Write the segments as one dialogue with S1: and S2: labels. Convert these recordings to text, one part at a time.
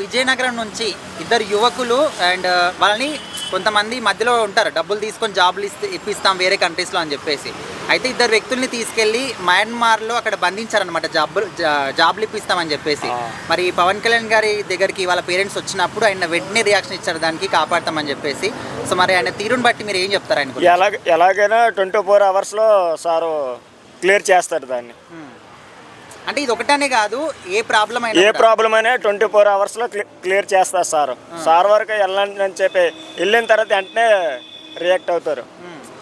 S1: విజయనగరం నుంచి ఇద్దరు యువకులు అండ్ వాళ్ళని కొంతమంది మధ్యలో ఉంటారు, డబ్బులు తీసుకొని జాబులు ఇప్పిస్తాం వేరే కంట్రీస్లో అని చెప్పేసి. అయితే ఇద్దరు వ్యక్తుల్ని తీసుకెళ్ళి మయన్మార్లో అక్కడ బంధించారనమాట, జాబులు ఇప్పిస్తామని చెప్పేసి. మరి పవన్ కళ్యాణ్ గారి దగ్గరికి వాళ్ళ పేరెంట్స్ వచ్చినప్పుడు ఆయన వెంటనే రియాక్షన్ ఇచ్చారు, దానికి కాపాడతామని చెప్పేసి. సో మరి ఆయన తీరుని బట్టి మీరు ఏం చెప్తారు ఆయన?
S2: ఎలాగైనా 24 అవర్స్లో సారు క్లియర్ చేస్తారు దాన్ని.
S1: అంటే ఇది ఒకటనే కాదు, ఏ ప్రాబ్లం
S2: అయినా 24 అవర్స్లో క్లియర్ చేస్తారు సార్ వరకు వెళ్ళండి అని చెప్పి వెళ్ళిన తర్వాత వెంటనే రియాక్ట్ అవుతారు.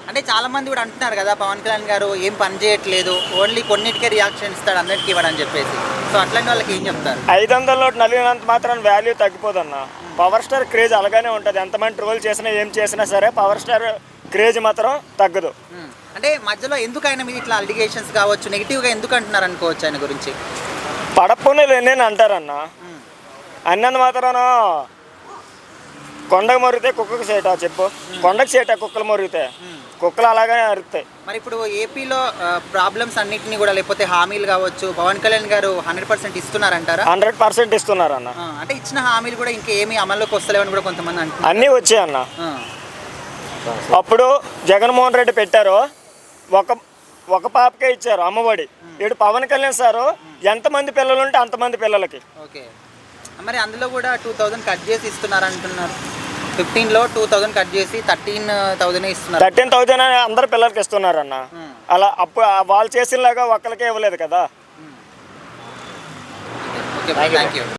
S1: అంటే చాలా మంది కూడా అంటున్నారు కదా, పవన్ కళ్యాణ్ గారు ఏం పని చేయట్లేదు, ఓన్లీ కొన్నిటికే రియాక్షన్ ఇస్తాడు అందరికి ఇవ్వడని చెప్పేసి. సో అట్లాంటి వాళ్ళకి ఏం చెప్తారు?
S2: 500 నోటు నలిగినంత మాత్రం వాల్యూ తగ్గిపోదన్న. పవర్ స్టార్ క్రేజ్ అలాగానే ఉంటుంది, ఎంతమంది ట్రోల్ చేసినా ఏం చేసినా సరే పవర్ స్టార్ క్రేజ్ మాత్రం తగ్గదు.
S1: అంటే మధ్యలో ఎందుకు ఆయన మీద ఇట్లా అలిగేషన్స్ కావచ్చు, నెగిటివ్గా ఎందుకు అంటున్నారు అనుకోవచ్చు ఆయన గురించి?
S2: పడప్పునే నేను అంటారన్న, అన్నంత మాత్రాన కొండకు మొరిగితే కుక్కకు సేటా చెప్పు, కొండకు సేటా కుక్కలు మొరిగితే కుక్కలు అలాగే అరుస్తాయి.
S1: మరి ఇప్పుడు ఏపీలో ప్రాబ్లమ్స్ అన్నింటినీ కూడా, లేకపోతే హామీలు కావచ్చు, పవన్ కళ్యాణ్ గారు 100% ఇస్తున్నారంటారా?
S2: 100% ఇస్తున్నారు అన్న.
S1: అంటే ఇచ్చిన హామీలు కూడా ఇంకేమీ అమల్లోకి వస్తలేవని కూడా కొంతమంది అంటున్నారు.
S2: అన్నీ వచ్చాయి అన్న. అప్పుడు జగన్మోహన్ రెడ్డి పెట్టారు, ఒక పాపకే ఇచ్చారు అమ్మఒడి. ఇప్పుడు పవన్ కళ్యాణ్ సారు ఎంతమంది పిల్లలు ఉంటే అంతమంది పిల్లలకి.
S1: ఓకే, మరి అందులో కూడా 2000 కట్ చేసి ఇస్తున్నారు అంటున్నారు. 15లో 2000 కట్ చేసి 13,000 ఇస్తున్నారు.
S2: 13,000 అందరు పిల్లలకి ఇస్తున్నారు అన్న. అలా అప్పుడు వాళ్ళు చేసినలాగా ఒక్కరికే ఇవ్వలేదు కదా.
S1: Okay, thank you.